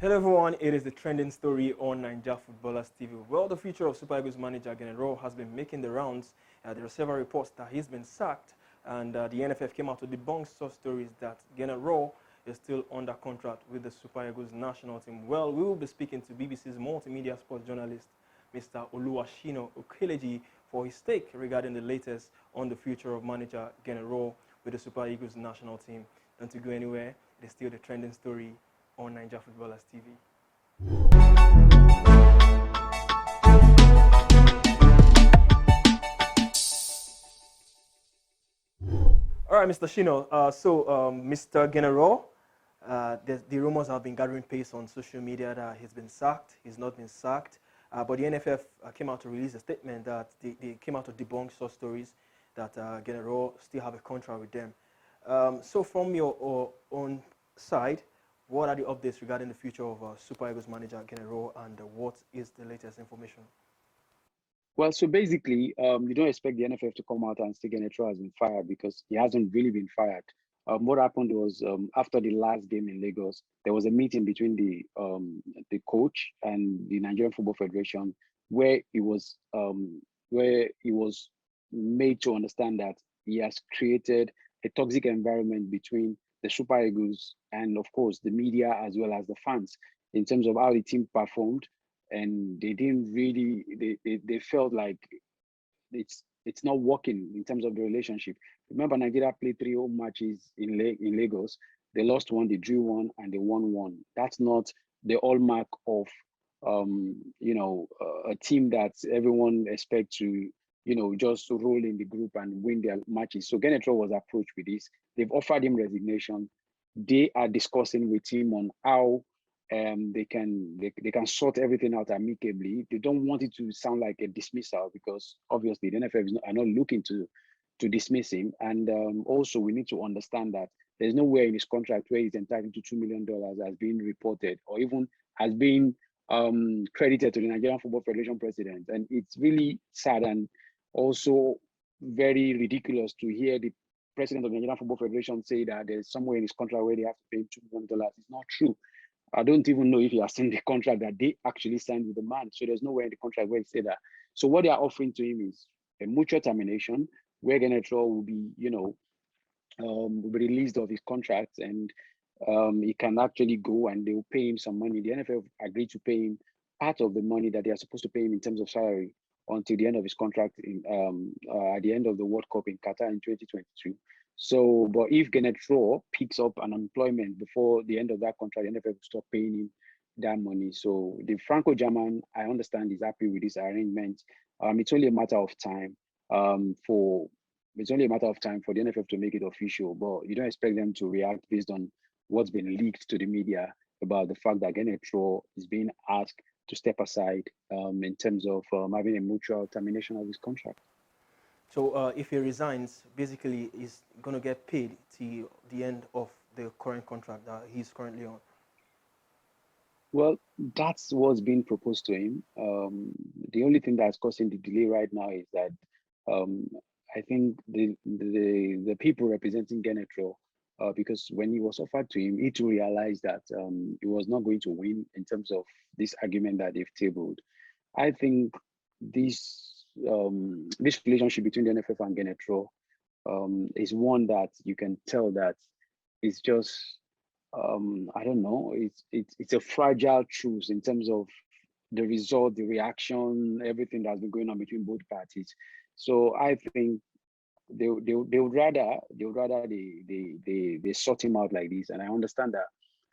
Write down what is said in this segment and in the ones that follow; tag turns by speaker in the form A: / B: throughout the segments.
A: Hello everyone, it is the trending story on Nigeria Footballers TV. Well, the future of Super Eagles manager Gernot Rohr has been making the rounds. There are several reports that he's been sacked, and the NFF came out to debunk such stories that Gernot Rohr is still under contract with the Super Eagles national team. Well, we will be speaking to BBC's multimedia sports journalist, Mr. Oluwashina Okeleji, for his take regarding the latest on the future of manager Gernot Rohr with the Super Eagles national team. Don't you go anywhere, it is still the trending story on Nigeria Footballers TV. All right, Mr. Shino. Mr. Gernot Rohr, the rumors have been gathering pace on social media that he's been sacked. He's not been sacked. But the NFF came out to release a statement that they came out to debunk such stories that Gernot Rohr still have a contract with them. So from your own side, what are the updates regarding the future of Super Eagles manager Gernot Rohr, and what is the latest information?
B: Well, so basically, you don't expect the NFF to come out and say Gernot Rohr has been fired because he hasn't really been fired. What happened was after the last game in Lagos, there was a meeting between the coach and the Nigerian Football Federation where he was made to understand that he has created a toxic environment between the Super Eagles and, of course, the media as well as the fans in terms of how the team performed. And they didn't really, they felt like it's not working in terms of the relationship. Remember, Nigeria played 3 home matches in Lagos. They lost 1, they drew 1, and they won 1. That's not the hallmark of a team that everyone expects to just roll in the group and win their matches. So Gernot Rohr was approached with this. They've offered him resignation. They are discussing with him on how they can sort everything out amicably. They don't want it to sound like a dismissal because obviously the NFF are not looking to dismiss him. And also we need to understand that there's nowhere in his contract where he's entitled to $2 million as being reported or even has been credited to the Nigerian Football Federation president. And it's really sad and also very ridiculous to hear the president of the Nigerian Football Federation say that there's somewhere in his contract where they have to pay him $2 million. It's not true. I don't even know if he has seen the contract that they actually signed with the man. So there's nowhere in the contract where they say that. So what they are offering to him is a mutual termination where Gernot Rohr will be, will be released of his contract and he can actually go and they will pay him some money. The NFL agreed to pay him part of the money that they are supposed to pay him in terms of salary until the end of his contract at the end of the World Cup in Qatar in 2022. So, but if Gernot Rohr picks up an employment before the end of that contract, the NFL will stop paying him that money. So the Franco-German, I understand, is happy with this arrangement. It's only a matter of time for the NFF to make it official, but you don't expect them to react based on what's been leaked to the media about the fact that Gernot Rohr is being asked to step aside in terms of having a mutual termination of his contract.
A: So if he resigns, basically he's going to get paid till the end of the current contract that he's currently on.
B: Well, that's what's being proposed to him. The only thing that's causing the delay right now is that I think the people representing Gernot Rohr, because when he was offered to him, he too realized that he was not going to win in terms of this argument that they've tabled. I think this relationship between the NFF and Gernot Rohr is one that you can tell that it's just I don't know, it's a fragile truce in terms of the result, the reaction, everything that's been going on between both parties. So I think they would rather they sort him out like this. And I understand that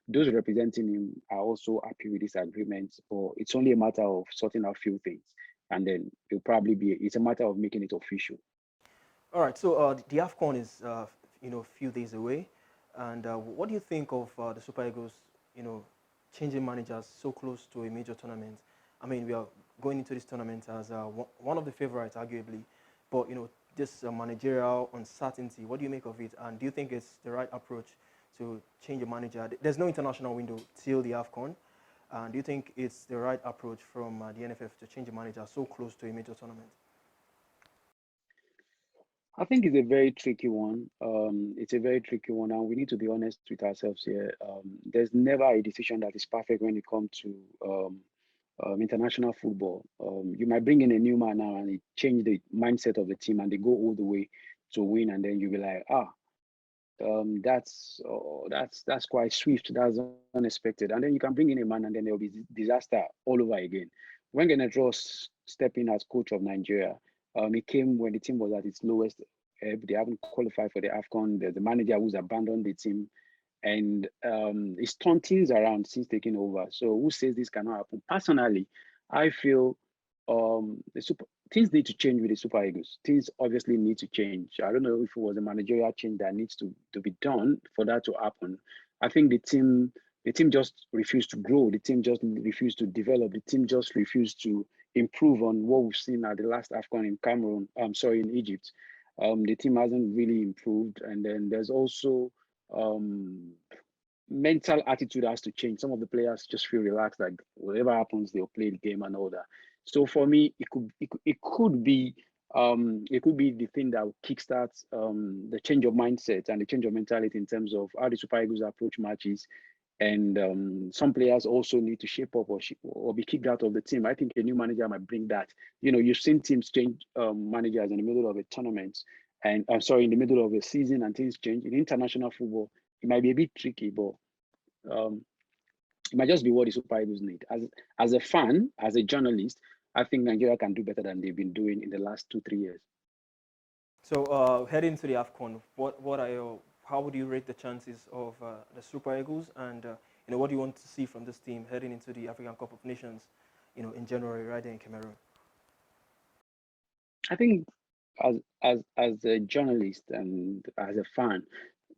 B: those representing him are also happy with this agreement, but it's only a matter of sorting out a few things. And then it's a matter of making it official.
A: All right, so the AFCON is, a few days away. And what do you think of the Super Eagles, changing managers so close to a major tournament? I mean, we are going into this tournament as one of the favorites, arguably. But, this managerial uncertainty, what do you make of it? And do you think it's the right approach to change a manager? There's no international window till the AFCON. And do you think it's the right approach from the NFF to change a manager so close to a major tournament?
B: I think it's a very tricky one. It's a very tricky one, and we need to be honest with ourselves here. There's never a decision that is perfect when it comes to international football. You might bring in a new man now and it change the mindset of the team, and they go all the way to win, and then you'll be like, that's quite swift. That's unexpected. And then you can bring in a man, and then there'll be disaster all over again. When Gernot Rohr stepped in as coach of Nigeria, he came when the team was at its lowest. They haven't qualified for the AFCON. There's a manager who's abandoned the team, and he's turned things around since taking over. So who says this cannot happen? Personally, I feel things need to change with the Super Eagles. Things obviously need to change. I don't know if it was a managerial change that needs to be done for that to happen. I think the team just refused to grow. The team just refused to develop. The team just refused to improve on what we've seen at the last AFCON in Cameroon. I'm sorry, in Egypt. The team hasn't really improved, and then there's also um, mental attitude has to change. Some of the players just feel relaxed, like whatever happens, they'll play the game and all that. So for me, it could be the thing that will kickstart the change of mindset and the change of mentality in terms of how the Super Eagles approach matches. And some players also need to shape up or be kicked out of the team. I think a new manager might bring that. You've seen teams change managers in the middle of a tournament, and I'm sorry, in the middle of a season, and things change. In international football, it might be a bit tricky, but um, it might just be what the Super Eagles need. As a fan, as a journalist, I think Nigeria can do better than they've been doing in the last 2-3 years.
A: So heading to the AFCON, what are your how would you rate the chances of the Super Eagles, and what do you want to see from this team heading into the African Cup of Nations, in January right there in Cameroon?
B: I think as a journalist and as a fan,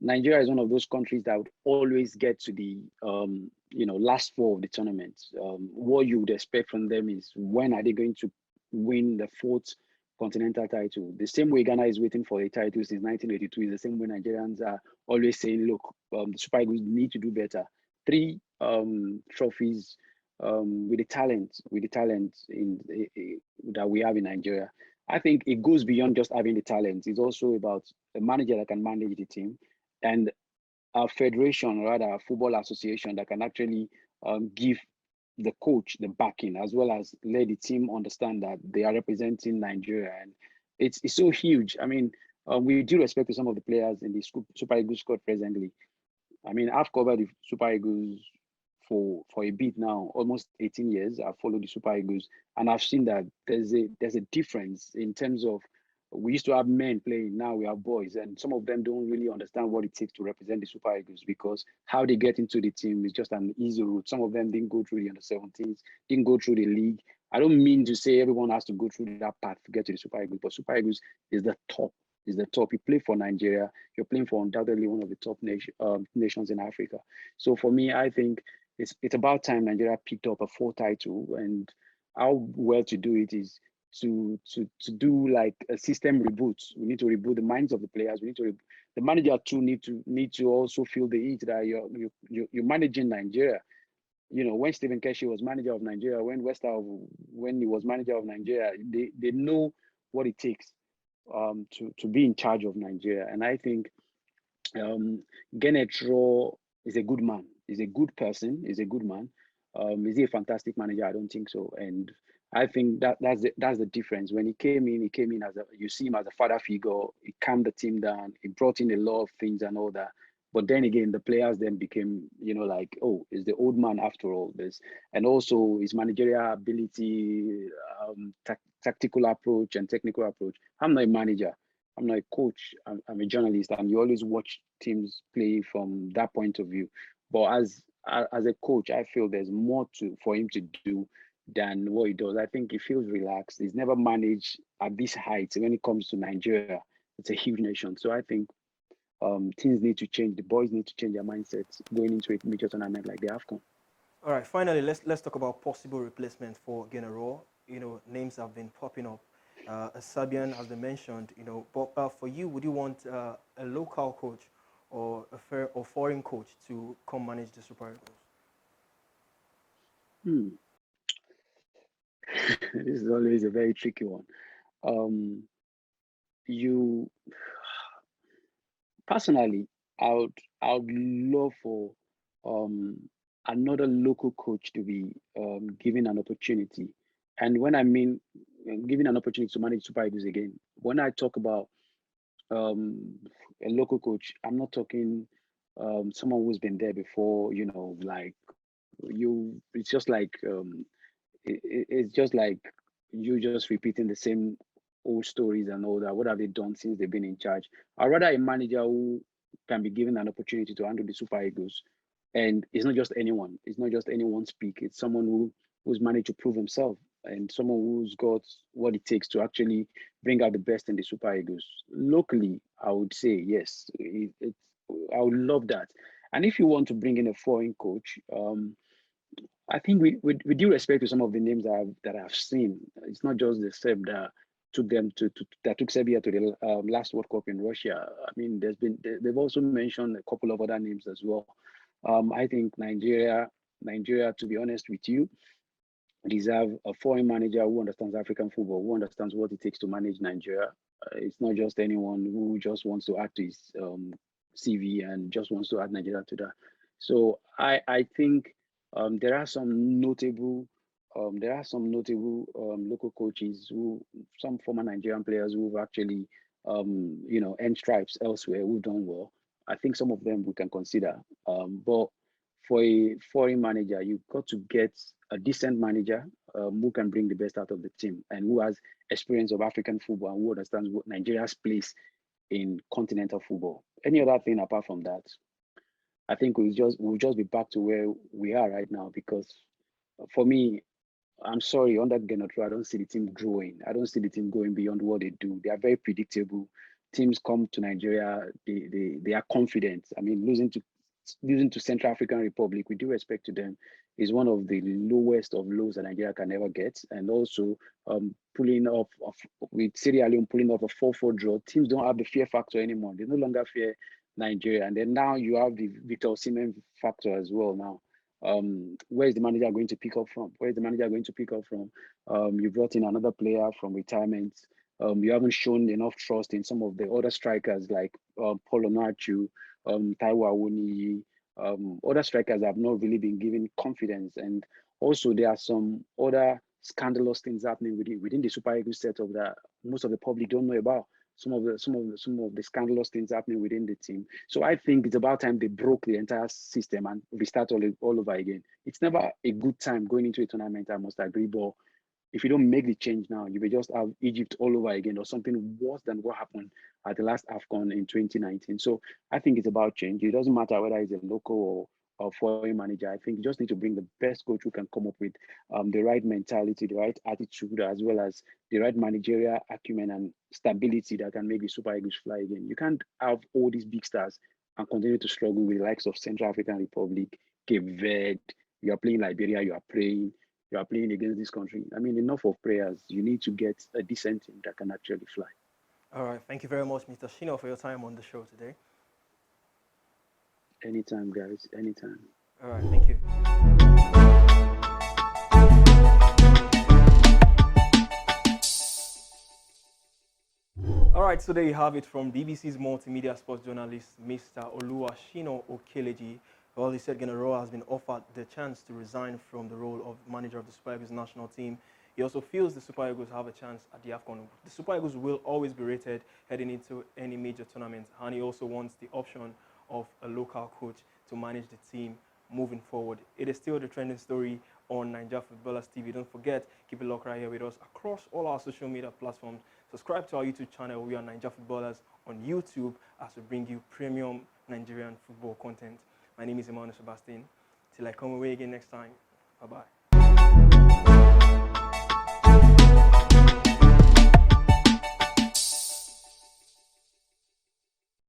B: Nigeria is one of those countries that would always get to the last four of the tournament. What you would expect from them is when are they going to win the fourth continental title? The same way Ghana is waiting for a title since 1982 is the same way Nigerians are always saying, look, the Super Eagles need to do better. Three trophies with the talent that we have in Nigeria. I think it goes beyond just having the talent. It's also about a manager that can manage the team and a federation, or rather a football association that can actually give the coach the backing as well as let the team understand that they are representing Nigeria. And it's so huge. I mean, with due respect to some of the players in the Super Eagles squad presently, I mean, I've covered the Super Eagles for a bit now, almost 18 years. I've followed the Super Eagles, and I've seen that there's a difference in terms of we used to have men playing, now we have boys, and some of them don't really understand what it takes to represent the Super Eagles because how they get into the team is just an easy route. Some of them didn't go through the under 17s, didn't go through the league. I don't mean to say everyone has to go through that path to get to the Super Eagles, but Super Eagles is the top. Is the top. You play for Nigeria. You're playing for undoubtedly one of the top nations in Africa. So for me, I think it's about time Nigeria picked up a full title, and how well to do it is to do like a system reboot. We need to reboot the minds of the players. The manager too need to also feel the heat that you're managing Nigeria. When Stephen Keshi was manager of Nigeria, when he was manager of Nigeria, they know what it takes to be in charge of Nigeria. And I think um, Gernot Rohr is a good man. He's a good person. He's a good man. Is he a fantastic manager? I don't think so. And I think that's the difference. When he came in as you see him as a father figure. He calmed the team down. He brought in a lot of things and all that. But then again, the players then became, like, oh, it's the old man after all this, and also his managerial ability, tactical approach, and technical approach. I'm not a manager. I'm not a coach. I'm a journalist, and you always watch teams play from that point of view. But as a coach, I feel there's more for him to do than what he does. I think he feels relaxed. He's never managed at this height when it comes to Nigeria. It's a huge nation, so I think things need to change. The boys need to change their mindsets going into a major tournament like the AFCON.
A: All right, finally, let's talk about possible replacement for Gernot Rohr. Names have been popping up. A Serbian has been mentioned. But for you, would you want a local coach or or foreign coach to come manage the Super Eagles?
B: Hmm. This is always a very tricky one. Um, you personally, I would love for um, another local coach to be given an opportunity. And when I mean given an opportunity to manage Super Eagles again, when I talk about um, a local coach, I'm not talking someone who's been there before. Like you, it's just like it's just like you just repeating the same old stories and all that. What have they done since they've been in charge? I'd rather a manager who can be given an opportunity to handle the Super Eagles. And it's not just anyone. It's not just anyone's speak. It's someone who's managed to prove himself and someone who's got what it takes to actually bring out the best in the Super Eagles. Locally, I would say yes. I would love that. And if you want to bring in a foreign coach, I think with due respect to some of the names that I've seen, it's not just the Seb that took them that took Serbia to the last World Cup in Russia. I mean, they've also mentioned a couple of other names as well. I think Nigeria, to be honest with you, deserve a foreign manager who understands African football, who understands what it takes to manage Nigeria. It's not just anyone who just wants to add to his CV and just wants to add Nigeria to that. So I think there are some notable local coaches some former Nigerian players who've actually earned stripes elsewhere who've done well. I think some of them we can consider. But for a foreign manager, you've got to get a decent manager who can bring the best out of the team and who has experience of African football and who understands what Nigeria's place in continental football. Any other thing apart from that, I think we'll just be back to where we are right now because for me, I'm sorry, under Gernot Rohr, I don't see the team growing. I don't see the team going beyond what they do. They are very predictable. Teams come to Nigeria, they are confident. I mean, losing to Central African Republic, with due respect to them, is one of the lowest of lows that Nigeria can ever get. And also pulling off of, with Sierra Leone pulling off a 4-4 draw, teams don't have the fear factor anymore. They no longer fear Nigeria. And then now you have the Victor Osimhen factor as well now. Where is the manager going to pick up from? Where is the manager going to pick up from? You brought in another player from retirement. You haven't shown enough trust in some of the other strikers like Paul Onachu, Taiwo Awoniyi. Other strikers have not really been given confidence. And also there are some other scandalous things happening within the Super Eagles setup that most of the public don't know about. Some of the scandalous things happening within the team. So I think it's about time they broke the entire system and restart all over again. It's never a good time going into a tournament, I must agree, but if you don't make the change now, you may just have Egypt all over again or something worse than what happened at the last AFCON in 2019. So I think it's about change. It doesn't matter whether it's a local or foreign manager. I think you just need to bring the best coach who can come up with the right mentality, the right attitude, as well as the right managerial acumen and stability that can make the Super Eagles fly again. You can't have all these big stars and continue to struggle with the likes of Central African Republic, Cape Verde. You are playing Liberia, you are playing against this country. I mean, enough of prayers. You need to get a decent team that can actually fly.
A: All right. Thank you very much, Mr. Shino, for your time on the show today.
B: Anytime, guys. Anytime.
A: All right. Thank you. All right, so there you have it from BBC's multimedia sports journalist, Mr. Oluwashina Okeleji. Well, he said Gernot Rohr has been offered the chance to resign from the role of manager of the Super Eagles national team. He also feels the Super Eagles have a chance at the AFCON. The Super Eagles will always be rated heading into any major tournament, and he also wants the option of a local coach to manage the team moving forward. It is still the trending story on Nigeria Footballers TV. Don't forget, keep it locked right here with us across all our social media platforms. Subscribe to our YouTube channel. We are Nigeria Footballers on YouTube as we bring you premium Nigerian football content. My name is Emmanuel Sebastian. Till I come away again next time. Bye-bye.